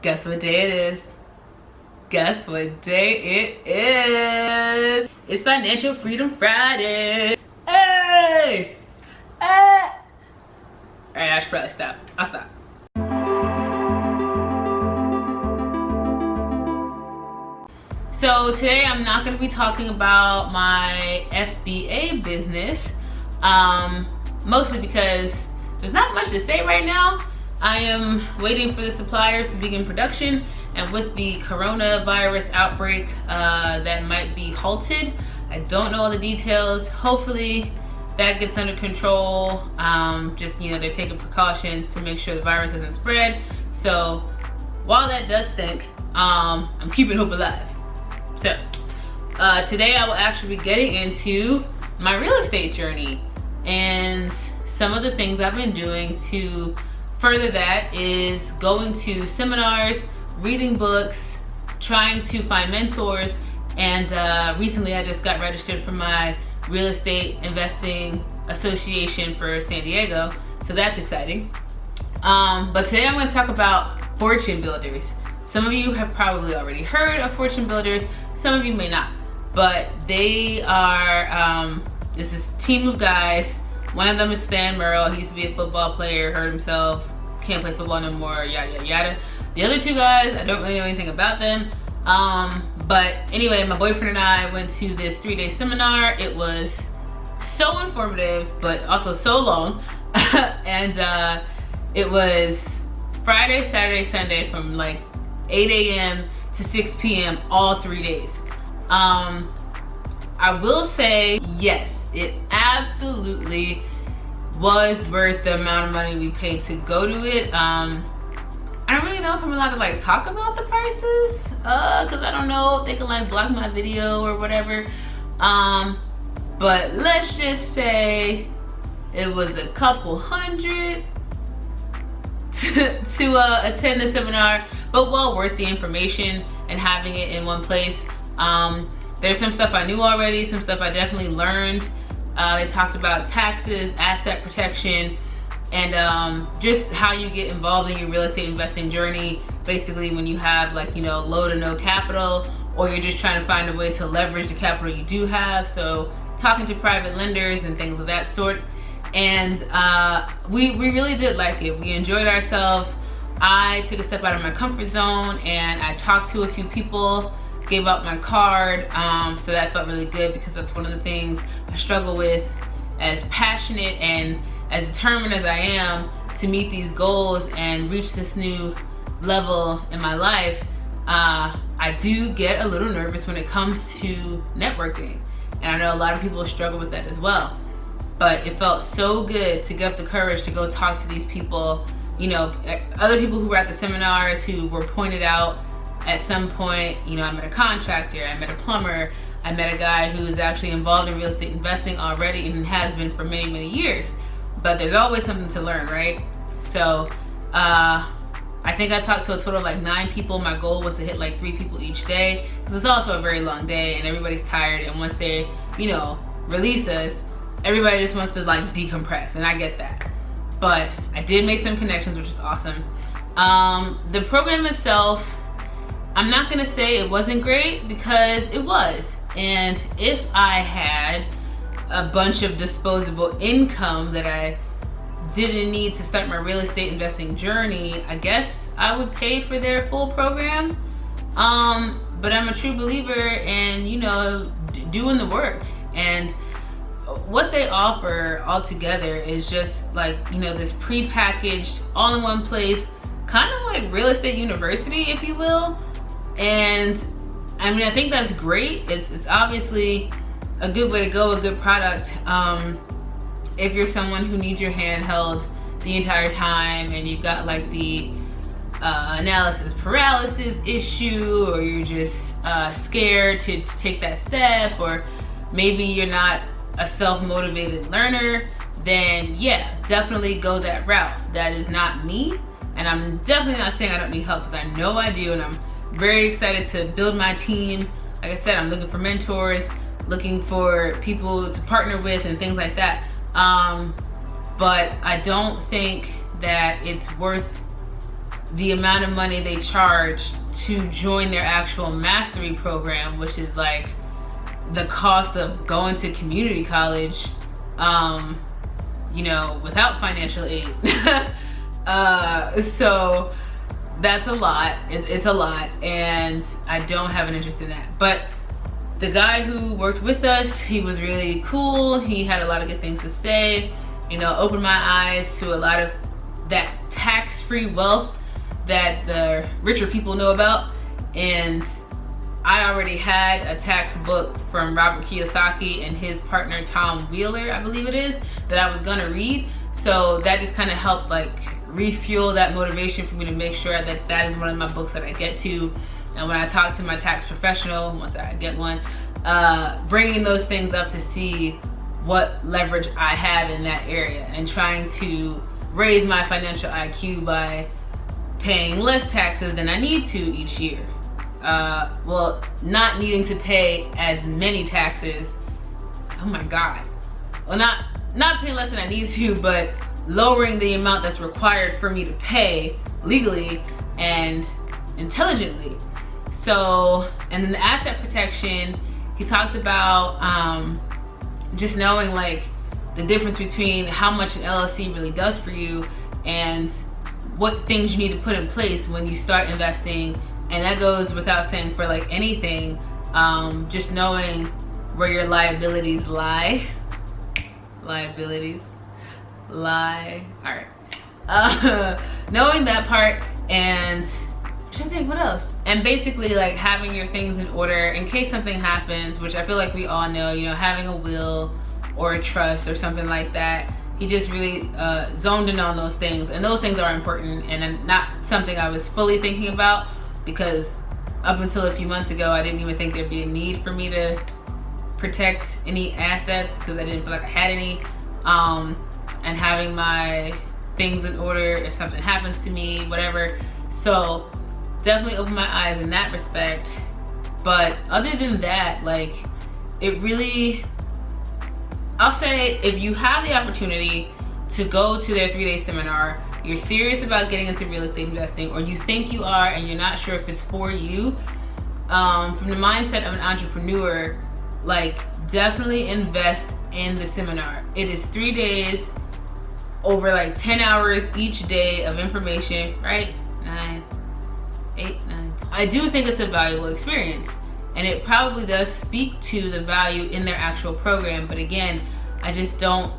Guess what day it is? Guess what day it is? It's Financial Freedom Friday. Hey! Hey! Alright, I should probably stop. I'll stop. So today I'm not going to be talking about my FBA business, mostly because there's not much to say right now. I am waiting for the suppliers to begin production, and with the coronavirus outbreak, that might be halted. I don't know all the details. Hopefully that gets under control. Just, you know, they're taking precautions to make sure the virus doesn't spread. So while that does stink, I'm keeping hope alive. So today I will actually be getting into my real estate journey, and some of the things I've been doing to further that is going to seminars, reading books, trying to find mentors, and recently I just got registered for my real estate investing association for San Diego, so that's exciting. But today I'm going to talk about fortune builders. Some of you have probably already heard of fortune builders, some of you may not, but they are, this is a team of guys. One of them is Stan Merrill. He used to be a football player, hurt himself, can't play football no more, yada yada yada. The other two guys, I don't really know anything about them. But anyway, my boyfriend and I went to this 3-day seminar. It was so informative, but also so long. And it was Friday, Saturday, Sunday from like 8 a.m. to 6 p.m. all 3 days. I will say, yes, it absolutely was worth the amount of money we paid to go to it. I don't really know if I'm allowed to like talk about the prices, because I don't know if they can like block my video or whatever. But let's just say it was a couple hundred to attend the seminar, but well worth the information and having it in one place. There's some stuff I knew already, some stuff I definitely learned. They talked about taxes, asset protection, and just how you get involved in your real estate investing journey. Basically when you have like, you know, low to no capital, or you're just trying to find a way to leverage the capital you do have. So talking to private lenders and things of that sort. And we really did like it. We enjoyed ourselves. I took a step out of my comfort zone and I talked to a few people, gave out my card, so that felt really good, because that's one of the things I struggle with. As passionate and as determined as I am to meet these goals and reach this new level in my life, I do get a little nervous when it comes to networking. And I know a lot of people struggle with that as well. But it felt so good to get up the courage to go talk to these people, you know, other people who were at the seminars who were pointed out at some point. You know, I met a contractor, I met a plumber, I met a guy who is actually involved in real estate investing already and has been for many, many years. But there's always something to learn, right? So I think I talked to a total of like 9 people. My goal was to hit like 3 people each day, because it's also a very long day and everybody's tired, and once they, you know, release us, everybody just wants to like decompress, and I get that. But I did make some connections, which is awesome. The program itself, I'm not gonna say it wasn't great, because it was. And if I had a bunch of disposable income that I didn't need to start my real estate investing journey, I guess I would pay for their full program. But I'm a true believer in, you know, doing the work. And what they offer altogether is just like, you know, this pre-packaged, all in one place, kind of like real estate university, if you will. And I mean, I think that's great. It's obviously a good way to go, a good product. If you're someone who needs your hand held the entire time, and you've got like the analysis paralysis issue, or you're just scared to take that step, or maybe you're not a self-motivated learner, then yeah, definitely go that route. That is not me, and I'm definitely not saying I don't need help, because I know I do, and I'm very excited to build my team. Like I said, I'm looking for mentors, looking for people to partner with and things like that. But I don't think that it's worth the amount of money they charge to join their actual mastery program, which is like the cost of going to community college, you know, without financial aid. So that's a lot. It's a lot, and I don't have an interest in that. But the guy who worked with us, he was really cool. He had a lot of good things to say, you know, opened my eyes to a lot of that tax-free wealth that the richer people know about. And I already had a tax book from Robert Kiyosaki and his partner Tom Wheeler, I believe it is, that I was gonna read. So that just kind of helped like refuel that motivation for me to make sure that that is one of my books that I get to. And when I talk to my tax professional, once I get one, bringing those things up to see what leverage I have in that area, and trying to raise my financial IQ by paying less taxes than I need to each year. Well, not needing to pay as many taxes. Oh my God. Well, not paying less than I need to, but lowering the amount that's required for me to pay legally and intelligently. So, and then the asset protection, he talked about just knowing like the difference between how much an LLC really does for you and what things you need to put in place when you start investing. And that goes without saying for like anything, just knowing where your liabilities lie. Liabilities lie. All right. Knowing that part, and I'm trying to think what else. And basically like having your things in order in case something happens, which I feel like we all know, you know, having a will or a trust or something like that. He just really zoned in on those things, and those things are important and not something I was fully thinking about, because up until a few months ago, I didn't even think there'd be a need for me to protect any assets because I didn't feel like I had any. And having my things in order if something happens to me, whatever. So definitely opened my eyes in that respect. But other than that, like it really, I'll say if you have the opportunity to go to their 3-day seminar, you're serious about getting into real estate investing, or you think you are and you're not sure if it's for you, from the mindset of an entrepreneur, like definitely invest in the seminar. It is 3 days, over like 10 hours each day of information, right? 9, 8, 9. I do think it's a valuable experience, and it probably does speak to the value in their actual program. But again, I just don't,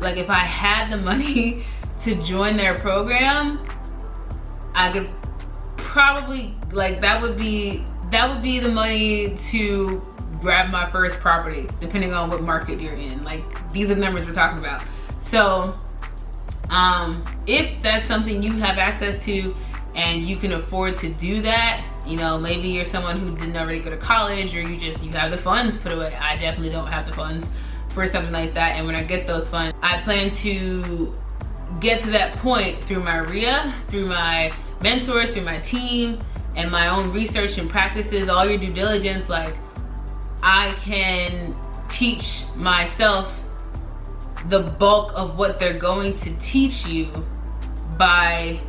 like if I had the money to join their program, I could probably, like that would be the money to grab my first property, depending on what market you're in. Like these are the numbers we're talking about. So if that's something you have access to and you can afford to do that, you know, maybe you're someone who didn't already go to college, or you have the funds put away. I definitely don't have the funds for something like that. And when I get those funds, I plan to get to that point through my RIA, through my mentors, through my team, and my own research and practices, all your due diligence. Like I can teach myself the bulk of what they're going to teach you by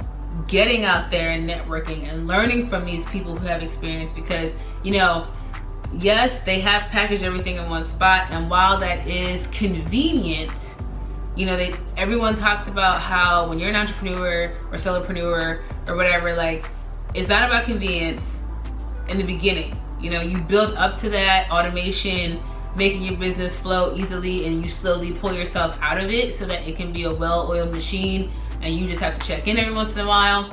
getting out there and networking and learning from these people who have experience. Because, you know, yes, they have packaged everything in one spot, and while that is convenient, you know, everyone talks about how when you're an entrepreneur or solopreneur or whatever, like it's not about convenience in the beginning. You know, you build up to that automation, making your business flow easily, and you slowly pull yourself out of it so that it can be a well-oiled machine, and you just have to check in every once in a while.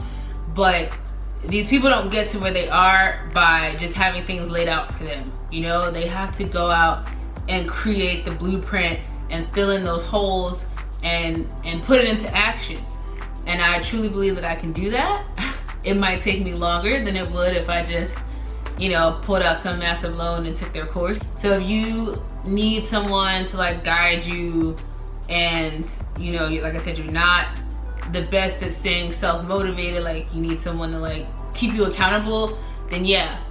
But these people don't get to where they are by just having things laid out for them. You know, they have to go out and create the blueprint and fill in those holes and put it into action. And I truly believe that I can do that. It might take me longer than it would if I just, you know, pulled out some massive loan and took their course. So if you need someone to like guide you, and you know, like I said, you're not the best at staying self-motivated, like you need someone to like keep you accountable, then yeah,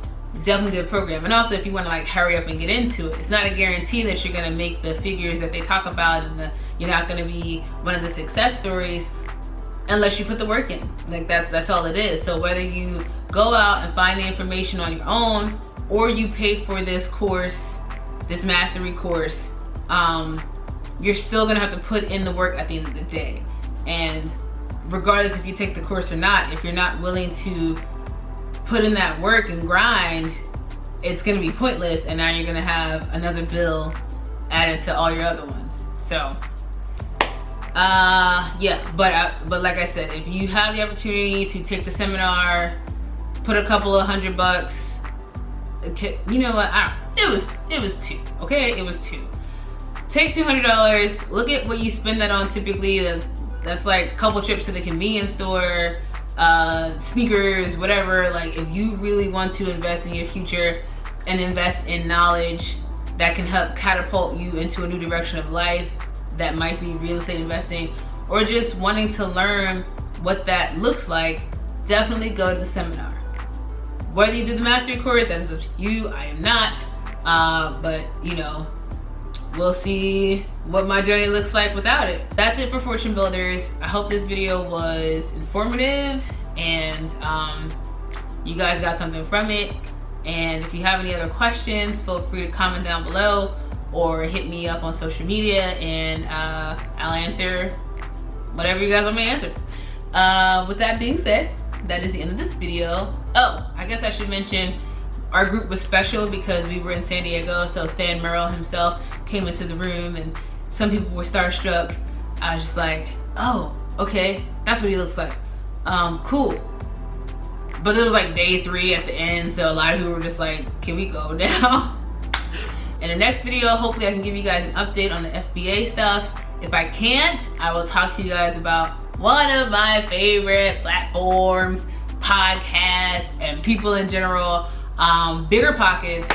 definitely do a program. And also if you want to like hurry up and get into it, it's not a guarantee that you're going to make the figures that they talk about, and you're not going to be one of the success stories. unless you put the work in. Like that's all it is. So whether you go out and find the information on your own, or you pay for this course, this mastery course, you're still gonna have to put in the work at the end of the day. And regardless if you take the course or not, if you're not willing to put in that work and grind, it's gonna be pointless, and now you're gonna have another bill added to all your other ones. So yeah, but like I said, if you have the opportunity to take the seminar, put a couple of $100, okay, you know what, it was $2, okay, it was $2. Take $200, look at what you spend that on typically. That's like a couple trips to the convenience store, sneakers, whatever. Like, if you really want to invest in your future and invest in knowledge that can help catapult you into a new direction of life, that might be real estate investing, or just wanting to learn what that looks like, definitely go to the seminar. Whether you do the mastery course, that's up to you. I am not, but you know, we'll see what my journey looks like without it. That's it for Fortune Builders. I hope this video was informative and you guys got something from it. And if you have any other questions, feel free to comment down below or hit me up on social media, and I'll answer whatever you guys want me to answer. With that being said, that is the end of this video. Oh, I guess I should mention our group was special because we were in San Diego, so Than Merrill himself came into the room and some people were starstruck. I was just like, oh, okay, that's what he looks like. Cool. But it was like day 3 at the end, so a lot of people were just like, can we go now? In the next video, hopefully I can give you guys an update on the FBA stuff. If I can't, I will talk to you guys about one of my favorite platforms, podcasts, and people in general, BiggerPockets.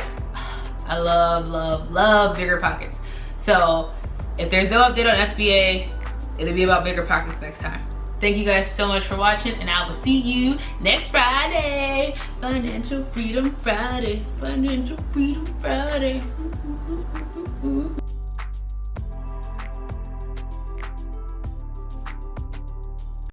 I love BiggerPockets. So if there's no update on FBA, it'll be about BiggerPockets next time. Thank you guys so much for watching, and I will see you next Friday. Financial Freedom Friday. Financial Freedom Friday.